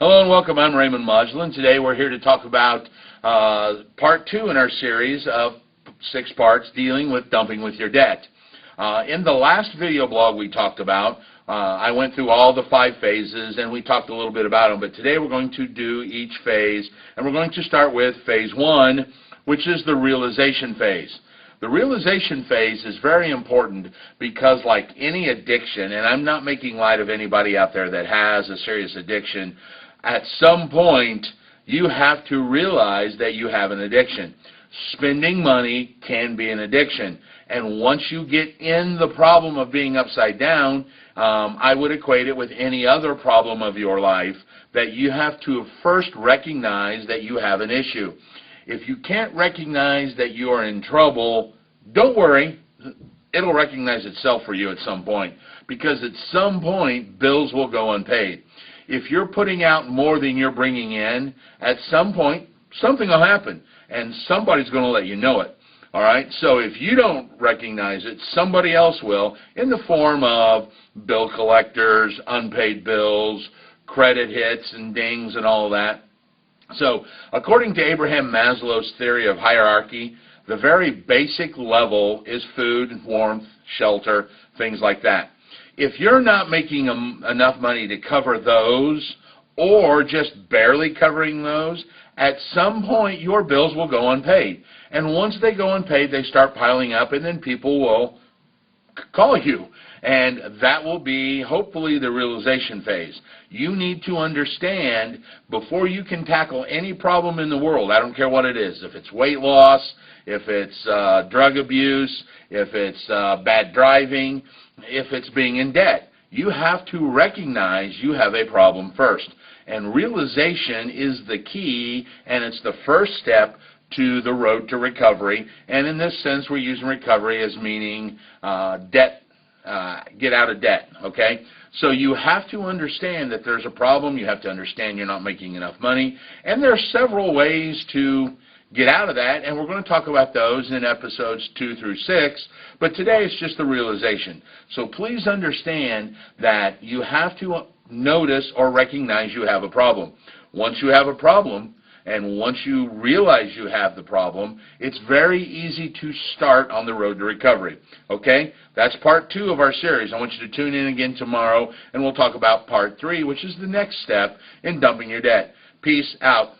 Hello and welcome. I'm Raymond Modulin. Today we're here to talk about part 2 in our series of 6 parts dealing with dumping with your debt. In the last video blog we talked about, I went through all the 5 phases and we talked a little bit about them, but today we're going to do each phase, and we're going to start with phase 1, which is the realization phase. The realization phase is very important because, like any addiction, and I'm not making light of anybody out there that has a serious addiction, at some point you have to realize that you have an addiction. Spending money can be an addiction, and once you get in the problem of being upside down, I would equate it with any other problem of your life, that you have to first recognize that you have an issue. If you can't recognize that you are in trouble, don't worry, it'll recognize itself for you at some point, because at some point bills will go unpaid. If you're putting out more than you're bringing in, at some point something will happen, and somebody's going to let you know it. All right? So if you don't recognize it, somebody else will, in the form of bill collectors, unpaid bills, credit hits and dings and all of that. So according to Abraham Maslow's theory of hierarchy, the very basic level is food, warmth, shelter, things like that. If you're not making enough money to cover those, or just barely covering those, at some point your bills will go unpaid. And once they go unpaid, they start piling up, and then people will call you. And that will be, hopefully, the realization phase. You need to understand, before you can tackle any problem in the world, I don't care what it is, if it's weight loss, if it's drug abuse, if it's bad driving, if it's being in debt, you have to recognize you have a problem first. And realization is the key, and it's the first step to the road to recovery. And in this sense, we're using recovery as meaning debt. Get out of debt, okay? So you have to understand that there's a problem. You have to understand you're not making enough money. And there are several ways to get out of that, and we're going to talk about those in episodes 2 through 6. But today it's just the realization. So please understand that you have to notice or recognize you have a problem. Once you have a problem, and once you realize you have the problem, it's very easy to start on the road to recovery. Okay? That's part 2 of our series. I want you to tune in again tomorrow, and we'll talk about part 3, which is the next step in dumping your debt. Peace out.